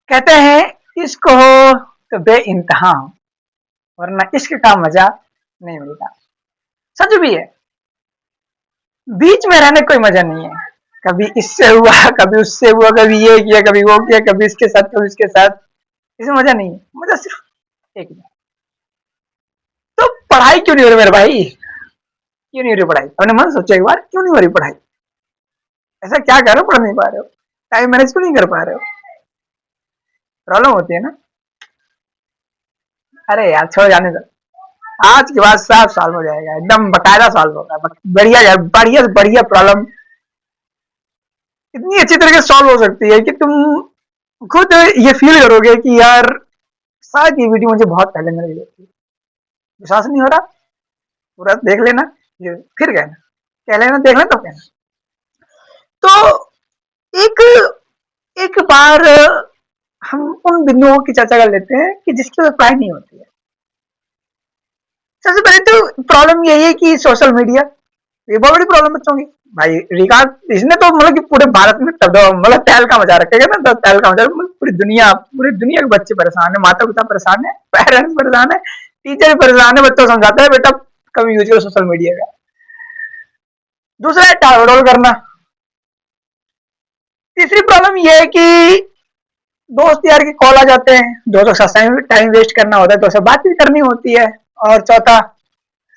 कहते हैं इश्क हो तो बेइंतहा हो, वरना इश्क का मजा नहीं मिलता। सच भी है, बीच में रहने कोई मजा नहीं है। कभी इससे हुआ, कभी उससे हुआ, कभी ये किया, कभी वो किया, कभी इसके साथ, कभी इसके साथ। इसमें मजा नहीं है, मजा सिर्फ एक में। तो पढ़ाई क्यों नहीं हो रही मेरे भाई? क्यों नहीं हो रही पढ़ाई? अपने मन सोचो एक बार, क्यों नहीं हो रही पढ़ाई? ऐसा क्या कर रहे हो, पढ़ नहीं पा रहे हो? टाइम मैनेज क्यों नहीं कर पा रहे हो? प्रॉब्लम होती है ना। अरे यार छोड़, जाने दो। आज के बाद सब सॉल्व हो जाएगा, एकदम बकायदा सॉल्व होगा। बढ़िया यार, बढ़िया से बढ़िया प्रॉब्लम इतनी अच्छी तरीके से सॉल्व हो सकती है कि तुम खुद ये फील करोगे कि यार शायद ये वीडियो मुझे बहुत पहले मिल गई थी। विश्वास नहीं हो रहा? पूरा देख लेना, ये फिर कहना, कह लेना, देख लेना तो कहना। तो एक एक बार हम उन बिंदुओं की चर्चा कर लेते हैं कि जिसकी अप्लाई नहीं होती है। सबसे पहले तो प्रॉब्लम यही है कि सोशल मीडिया, ये बहुत बड़ी प्रॉब्लम बच्चों की। भाई रिकॉर्ड इसने तो मतलब कि पूरे भारत में मतलब तहलका मचा रखेगा ना, तो तहलका मचा, मतलब पूरी दुनिया के बच्चे परेशान है, माता पिता परेशान है, पेरेंट्स परेशान है, टीचर परेशान है, बच्चों को समझाता है बेटा कम यूज करो सोशल मीडिया का। दूसरा है टाल करना। तीसरी प्रॉब्लम यह है कि दोस्त यार की कॉल आ जाते हैं, दोस्तों के साथ टाइम वेस्ट करना होता है, तो सब बातचीत करनी होती है। और चौथा,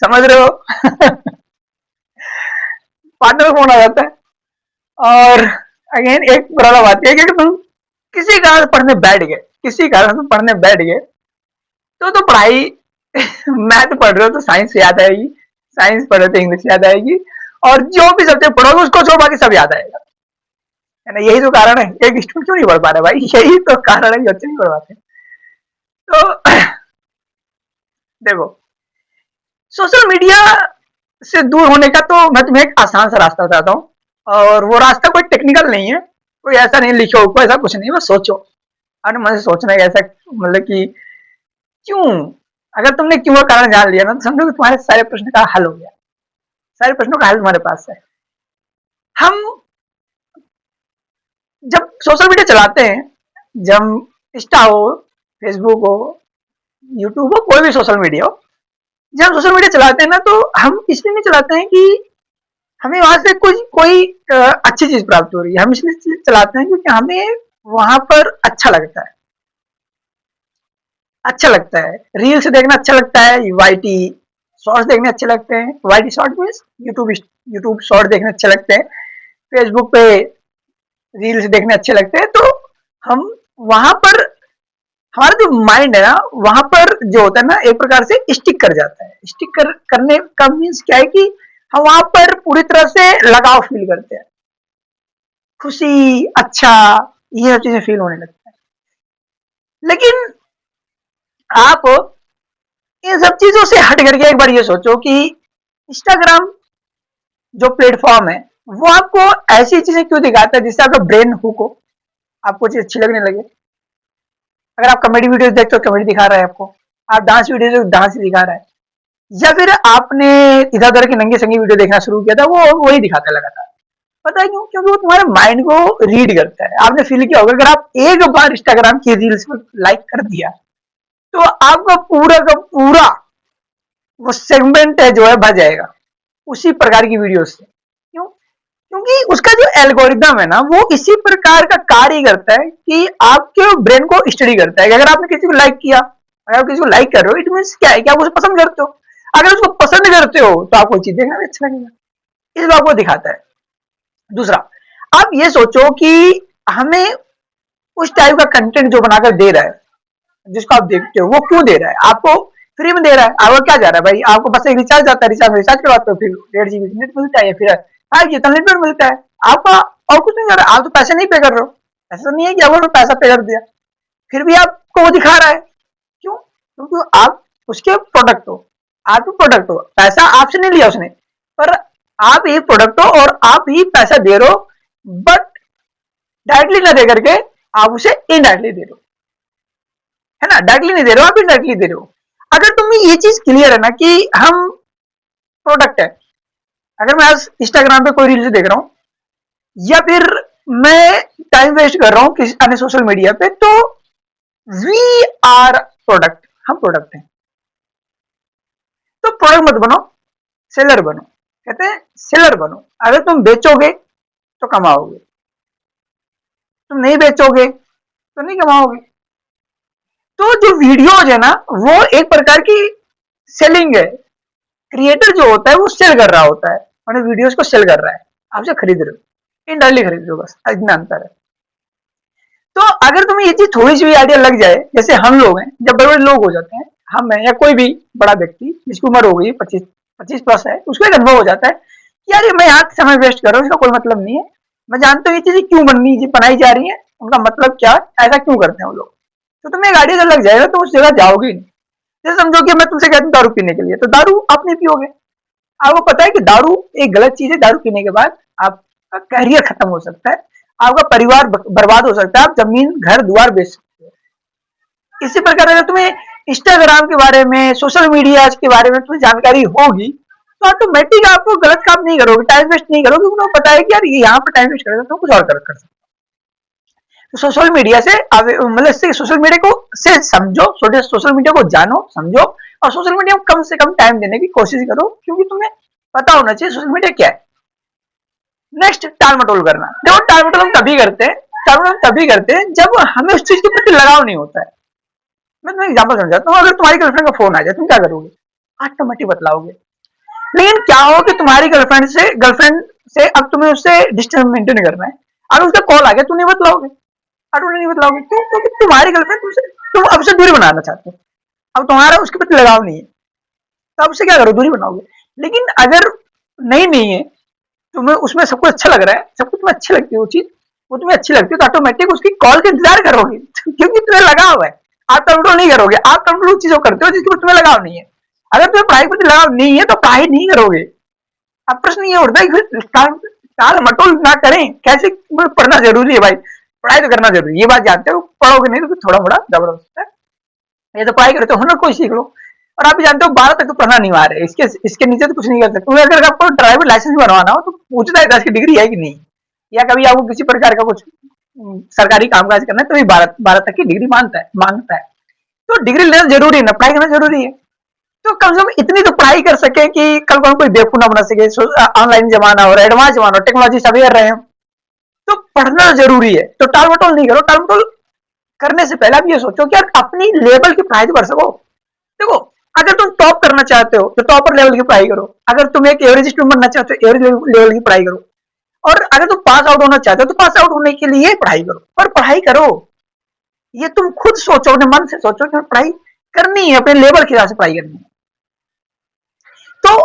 समझ रहे हो, पार्टनर फोन आ जाता है। और अगेन एक प्रॉब्लम आती है कि तुम किसी कारण पढ़ने बैठ गए, किसी कारण तुम पढ़ने बैठ गए, तो पढ़ाई मैथ पढ़ रहे हो तो साइंस याद आएगी, साइंस पढ़ रहे तो इंग्लिश याद आएगी, और जो भी सब्जेक्ट पढ़ोगे उसको छोड़ बाकी सब याद आएगा। है ना? यही तो कारण है एक स्टूडेंट क्यों नहीं पढ़ पा रहा भाई, यही तो कारण है कि बच्चे नहीं पढ़ पाते। तो देखो, सोशल मीडिया से दूर होने का तो मैं तुम्हें एक आसान सा रास्ता बताता हूँ, और वो रास्ता कोई टेक्निकल नहीं है, कोई ऐसा नहीं लिखो ऊपर, ऐसा कुछ नहीं, बस सोचो। अपने मन से सोचना है ऐसा, मतलब कि क्यों। अगर तुमने क्यों का कारण जान लिया ना, तो समझो कि तुम्हारे सारे प्रश्न का हल हो गया, सारे प्रश्नों का हल तुम्हारे पास है। हम जब सोशल मीडिया चलाते हैं, जब इंस्टा हो, फेसबुक हो, यूट्यूब हो, कोई भी सोशल मीडिया हो, जब हम सोशल मीडिया चलाते हैं ना, तो हम इसलिए नहीं चलाते हैं कि हमें वहां से कुछ कोई अच्छी चीज प्राप्त हो रही है। हम इसलिए चलाते हैं क्योंकि हमें वहां पर अच्छा लगता है, अच्छा लगता है, रील्स देखना अच्छा लगता है, वाईटी शॉर्ट्स देखने अच्छे लगते हैं। YT short means YouTube, YouTube short देखने अच्छे लगते हैं, फेसबुक पे रील्स देखने अच्छे लगते हैं। तो हम वहां पर, हमारा जो माइंड है ना, वहां पर जो होता है ना, एक प्रकार से स्टिक कर जाता है। स्टिक करने का मीन्स क्या है कि हम वहां पर पूरी तरह से लगाव फील करते हैं, खुशी, अच्छा, ये सब चीजें फील होने लगता है। लेकिन आप इन सब चीजों से हट करके एक बार ये सोचो कि इंस्टाग्राम जो प्लेटफॉर्म है, वो आपको ऐसी चीजें क्यों दिखाता है जिससे आपका ब्रेन हुक हो, आपको चीज अच्छी लगने लगे। अगर आप कॉमेडी वीडियोस देखते हो, कॉमेडी दिखा रहा है आपको, आप डांस वीडियो देखो, डांस ही दिखा रहा है, या फिर आपने इधर उधर की नंगे संगी वीडियो देखना शुरू किया था, वो वही दिखाता है लगातार। पता है क्यों? क्योंकि वो तुम्हारे माइंड को रीड करता है। आपने फील किया होगा, अगर आप एक बार इंस्टाग्राम की रील्स को लाइक कर दिया, तो आपका पूरा का पूरा वो सेगमेंट है जो है भर जाएगा उसी प्रकार की वीडियो से। क्यों? क्योंकि उसका जो एल्गोरिदम है ना, वो इसी प्रकार का कार्य करता है कि आपके ब्रेन को स्टडी करता है कि अगर आपने किसी को लाइक किया, अगर आप किसी को लाइक कर रहे हो, इट मीन क्या है कि आप उसे पसंद करते हो। अगर उसको पसंद करते हो तो आपको चीज देखना भी अच्छा लगेगा, इस बात को दिखाता है। दूसरा, आप ये सोचो कि हमें उस टाइप का कंटेंट जो बनाकर दे रहा है, जिसको आप देखते हो, वो क्यों दे रहा है? आपको फ्री में दे रहा है, आपको क्या जा रहा है भाई? आपको बस एक रिचार्ज आता है, रिचार्ज करवाते हो, फिर 1.5 GB नेट मिलता है, फिर 5 GB अनलिमिटेड मिलता है आपका, और कुछ नहीं कर रहा। आप तो पैसे नहीं पे कर रहे हो, ऐसा नहीं है कि आपको पैसा पे कर दिया, फिर भी आपको वो दिखा रहा है। क्यों? क्योंकि आप उसके प्रोडक्ट हो, आप ही प्रोडक्ट हो, पैसा आपसे नहीं लिया उसने, पर आप ही प्रोडक्ट हो और आप ही पैसा दे रहे हो, बट डायरेक्टली ना दे करके आप उसे इनडायरेक्टली दे रहे हो। है ना? डायरेक्टली नहीं दे रहे हो, आप इनडायरेक्टली दे रहे हो। अगर तुम्हें ये चीज क्लियर है ना कि हम प्रोडक्ट है, अगर मैं आज इंस्टाग्राम पे कोई रील्स देख रहा हूँ, या फिर मैं टाइम वेस्ट कर रहा हूँ किसी अन्य सोशल मीडिया पे, तो वी आर प्रोडक्ट, हम प्रोडक्ट हैं। तो प्रोडक्ट मत बनो, सेलर बनो। कहते हैं सेलर बनो। अगर तुम बेचोगे तो कमाओगे, तुम नहीं बेचोगे तो नहीं कमाओगे। तो जो वीडियोज है ना, वो एक प्रकार की सेलिंग है। क्रिएटर जो होता है वो सेल कर रहा होता है, और वीडियोस को सेल कर रहा है, आपसे खरीद रहे हो, इनडायरेक्टली खरीद रहे हो, बस इतना अंतर है। तो अगर तुम्हें ये चीज थोड़ी सी भी आइडिया लग जाए, जैसे हम लोग हैं, जब बड़े बड़े लोग हो जाते हैं, हम हैं या कोई भी बड़ा व्यक्ति जिसकी उम्र हो गई 25 प्लस है, उसको एक अनुभव हो जाता है कि यार ये मैं यहाँ समय वेस्ट कर रहा हूँ, इसका कोई मतलब नहीं है। मैं जानता हूँ ये चीजें क्यों बनाई जा रही है, उनका मतलब क्या है, ऐसा क्यों करते हैं वो लोग। तो तुम्हें एक आइडिया लग जाएगा तो उस जगह जाओगे ही नहीं। जैसे समझो कि मैं तुमसे कहता हूँ दारू पीने के लिए, तो दारू आप नहीं पियोगे। आपको पता है कि दारू एक गलत चीज है, दारू पीने के बाद आपका करियर खत्म हो सकता है, आपका परिवार बर्बाद हो सकता है, आप जमीन घर द्वार बेच सकते हो। इसी प्रकार अगर तुम्हें इंस्टाग्राम के बारे में, सोशल मीडिया के बारे में तुम्हें जानकारी होगी, तो ऑटोमेटिक आपको गलत काम नहीं करोगे, टाइम वेस्ट नहीं करोगे, उनको पता है कि यार ये यहाँ पर टाइम वेस्ट करेगा तो कुछ और कर सकते। तो सोशल मीडिया से मतलब इससे सोशल मीडिया को से समझो, सोशल मीडिया को जानो समझो, और सोशल मीडिया को कम से कम टाइम देने की कोशिश करो, क्योंकि तुम्हें पता होना चाहिए सोशल मीडिया क्या है। नेक्स्ट, टाल मटोल करना। देखो टाल मटोल हम तभी करते हैं, टाल मटोल तभी करते हैं जब हमें उस चीज के प्रति लगाव नहीं होता है। मैं तुम्हें एग्जाम्पल समझाता हूँ। अगर तुम्हारी गर्लफ्रेंड का फोन आ जाए, तुम क्या करोगे? ऑटोमेटिक बतलाओगे। लेकिन क्या हो कि तुम्हारी गर्लफ्रेंड से अब तुम्हें उससे डिस्टेंस मेंटेन करना है, और उसका कॉल आ गया, तुम नहीं बतलाओगे, ऑटोमेटिक नहीं बतलाओगे। क्यों? क्योंकि तुम्हारी गर्लफ्रेंड तुमसे, तुम अब से दूरी बनाना चाहते हो, अब तुम्हारा उसके प्रति लगाव नहीं है, तो अब से क्या करो, दूरी बनाओगे। लेकिन अगर नहीं है, तुम्हें उसमें सब कुछ अच्छा लग रहा है, सब कुछ तुम्हें अच्छी लगती है वो चीज, वो तुम्हें अच्छी लगती है, तो ऑटोमेटिक उसकी कॉल का इंतजार करोगे क्योंकि तुम्हें लगाव है। आप कंट्रोल नहीं करोगे, आप कंट्रोल उस चीजों करते हो जिसके तुम्हें लगाव नहीं है। अगर तुम्हें पढ़ाई के प्रति लगाव नहीं है तो पढ़ाई नहीं करोगे। अब प्रश्न ये उठता है कि फिर टाल मटोल ना करें कैसे? पढ़ना जरूरी है भाई, पढ़ाई तो करना जरूरी है, ये बात जानते हो। पढ़ोगे नहीं तो फिर थोड़ा मोड़ा गड़बड़ हो सकता है। ये तो पढ़ाई करते हो, हुनर कोई सीख लो। और आप भी जानते हो 12 तक तो पढ़ना अनिवार्य है, इसके नीचे तो कुछ नहीं कर सकते। अगर आपको ड्राइवर लाइसेंस बनवाना हो तो पूछना है 10 की डिग्री है कि नहीं, या कभी आपको किसी प्रकार का कुछ सरकारी कामकाज करना है तो भी 12 तक की डिग्री मांगता है। तो डिग्री लेना जरूरी है ना, पढ़ाई करना जरूरी है। तो कम से कम इतनी तो पढ़ाई कर सके कि कल को कोई बेवकूफ ना बना सके। ऑनलाइन जमाना और एडवांस जमाना, टेक्नोलॉजी सब रहे हैं, तो पढ़ना जरूरी है। तो टाल मटोल नहीं करो। टाल मटोल करने से पहले आप ये सोचो कि आप अपनी लेवल की पढ़ाई कर सको। देखो, अगर तुम टॉप करना चाहते हो तो टॉपर लेवल की पढ़ाई करो, अगर तुम एक एवरेज स्टूडेंट बनना चाहते हो एवरेज लेवल की पढ़ाई करो, और अगर तुम पास आउट होना चाहते हो तो पास आउट होने के लिए पढ़ाई करो, पर पढ़ाई करो। ये तुम खुद सोचो, अपने मन से सोचो कि पढ़ाई करनी है, अपने लेवल के हिसाब से पढ़ाई करनी है। तो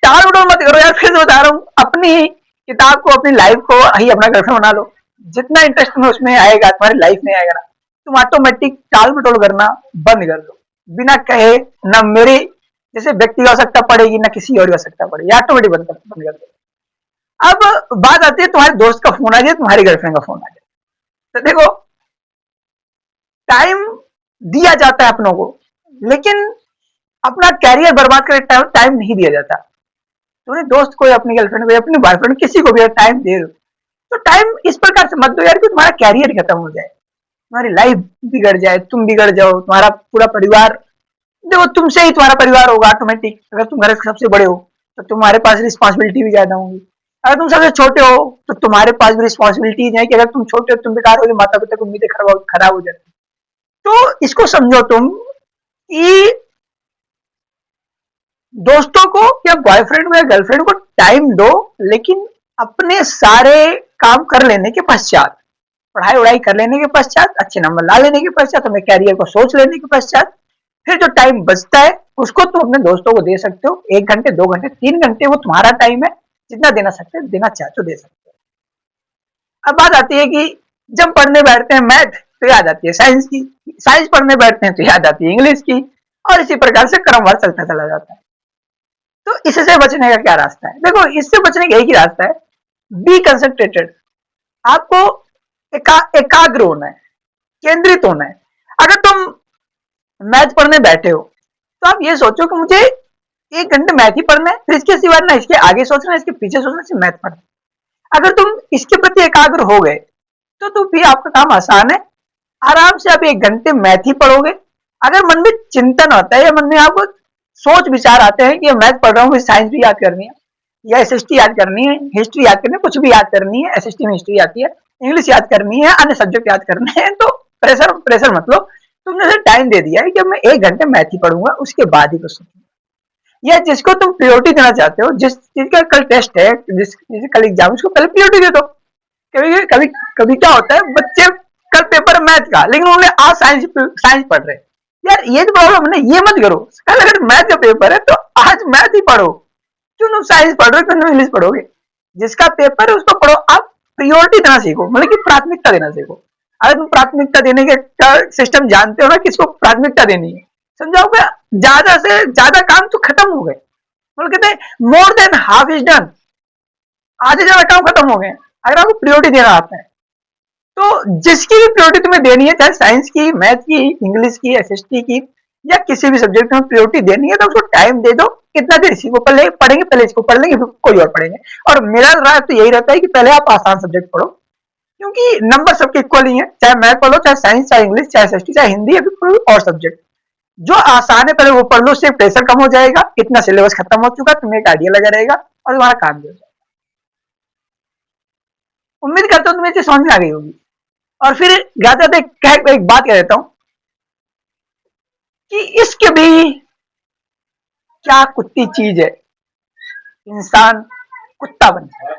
टाल मटोल मत करो यार, फिर बता रहा हूँ, अपनी किताब को, अपनी लाइफ को ही अपना गर्लफ्रेंड बना लो। जितना इंटरेस्ट तुम्हें उसमें आएगा, तुम्हारी लाइफ में आएगा ना, तुम ऑटोमेटिक टाल मटोल करना बंद कर दो। बिना कहे, ना मेरे जैसे व्यक्ति की आवश्यकता पड़ेगी, ना किसी और की आवश्यकता पड़ेगी, ऑटोमेटिक बंद कर दो। अब बात आती है तुम्हारे दोस्त का फोन आ जाए, तुम्हारी गर्लफ्रेंड का फोन आ जाए, तो देखो, टाइम दिया जाता है अपनों को, लेकिन अपना कैरियर बर्बाद करने टाइम नहीं दिया जाता। तुम्हें दोस्त को, अपनी गर्लफ्रेंड को, अपने बॉयफ्रेंड, किसी को भी टाइम दे दो, तो टाइम इस प्रकार से मत दो यार कि तुम्हारा कैरियर खत्म हो जाए, तुम्हारी लाइफ बिगड़ जाए, तुम बिगड़ जाओ, तुम्हारा पूरा परिवार, देखो तुमसे ही तुम्हारा परिवार होगा ऑटोमेटिक। अगर तुम घर के सबसे बड़े हो तो तुम्हारे पास रिस्पॉन्सिबिलिटी भी ज्यादा होंगी। अगर तुम सबसे छोटे हो तो तुम्हारे पास भी रिस्पॉन्सिबिलिटीज है कि अगर तुम छोटे हो, तुम बेकार हो, माता पिता की उम्मीदें खराब हो जाती। तो इसको समझो तुम कि दोस्तों को या बॉयफ्रेंड को या गर्लफ्रेंड को टाइम दो, लेकिन अपने सारे काम कर लेने के पश्चात, पढ़ाई वढ़ाई कर लेने के पश्चात, अच्छे नंबर ला लेने के पश्चात, अपने कैरियर को सोच लेने के पश्चात, फिर जो टाइम बचता है उसको तुम अपने दोस्तों को दे सकते हो। 1 घंटे, 2 घंटे, 3 घंटे, वो तुम्हारा टाइम है, जितना देना सकते हो, देना चाहते हो दे सकते हो। अब बात आती है कि जब पढ़ने बैठते हैं मैथ तो याद आती है साइंस की, साइंस पढ़ने बैठते हैं तो याद आती है इंग्लिश की, और इसी प्रकार से क्रमवार चलता चला जाता है। तो इससे बचने का क्या रास्ता है? देखो, इससे बचने का एक ही रास्ता है, बी कंसंट्रेटेड। आपको एकाग्र होना है, केंद्रित होना है। अगर तुम मैथ पढ़ने बैठे हो तो आप ये सोचो कि मुझे 1 घंटे मैथ ही पढ़ना है, फिर इसके सिवा ना इसके आगे सोचना, इसके पीछे सोचना, सिर्फ मैथ पढ़ना। अगर तुम इसके प्रति एकाग्र हो गए तो फिर आपका काम आसान है, आराम से आप 1 घंटे मैथ ही पढ़ोगे। अगर मन में चिंतन होता है या मन में आपको सोच विचार आते हैं कि ये मैथ पढ़ रहा हूँ, साइंस भी याद करनी है या एसएसटी याद करनी है, हिस्ट्री याद करनी है, कुछ भी याद करनी है, एसएसटी में हिस्ट्री आती है, इंग्लिश याद करनी है, अन्य सब्जेक्ट याद करने हैं, तो प्रेशर प्रेशर मत लो। तुमने से टाइम दे दिया है कि मैं 1 घंटे मैथ ही पढ़ूंगा, उसके बाद ही कुछ सोचूंगा। या जिसको तुम प्रायोरिटी देना चाहते हो, जिस चीज का कल टेस्ट है, जिस कल एग्जाम, उसको पहले प्रायोरिटी दे दो। कभी कभी कभी क्या होता है, बच्चे कल पेपर मैथ का, लेकिन उन्होंने आज साइंस साइंस पढ़ रहे हैं। यार ये तो प्रॉब्लम है ना, ये मत करो। कल अगर मैथ का पेपर है तो आज मैथ ही पढ़ो। क्यों तुम साइंस पढ़ रहे हो, क्यों तुम इंग्लिश पढ़ोगे? जिसका पेपर है उसको पढ़ो। आप प्रियोरिटी देना सीखो, मतलब कि प्राथमिकता देना सीखो। अगर तुम प्राथमिकता देने के सिस्टम जानते हो ना, किसको प्राथमिकता देनी है, समझाओ क्या, ज्यादा से ज्यादा काम तो खत्म हो गए। मतलब कहते हैं more than half is done, आधे ज्यादा काम खत्म हो गए अगर आपको प्रियोरिटी देना आता है। तो जिसकी भी प्रायोरिटी तुम्हें देनी है, चाहे साइंस की, मैथ की, इंग्लिश की, एसएसटी की, या किसी भी सब्जेक्ट में प्रायोरिटी देनी है, तो उसको टाइम दे दो। कितना देर इसी को पहले पढ़ेंगे, पहले इसको पढ़ लेंगे, फिर कोई और पढ़ेंगे। और मेरा राय तो यही रहता है कि पहले आप आसान सब्जेक्ट पढ़ो, क्योंकि नंबर सबके इक्वल ही है। चाहे मैथ पढ़ो, चाहे साइंस, चाहे इंग्लिश, चाहे एसएसटी, चाहे हिंदी, या फिर कोई और सब्जेक्ट। जो आसान है पहले वो पढ़ लो, उससे प्रेशर कम हो जाएगा, इतना सिलेबस खत्म हो चुका, तुम्हें एक आइडिया लगा रहेगा और तुम्हारा काम भी हो जाएगा। उम्मीद करता हूँ तुम्हें चीज समझ में आ गई होगी। और फिर ज्यादा एक बात कह देता हूँ कि इश्क भी क्या कुत्ती चीज है, इंसान कुत्ता बन जाए।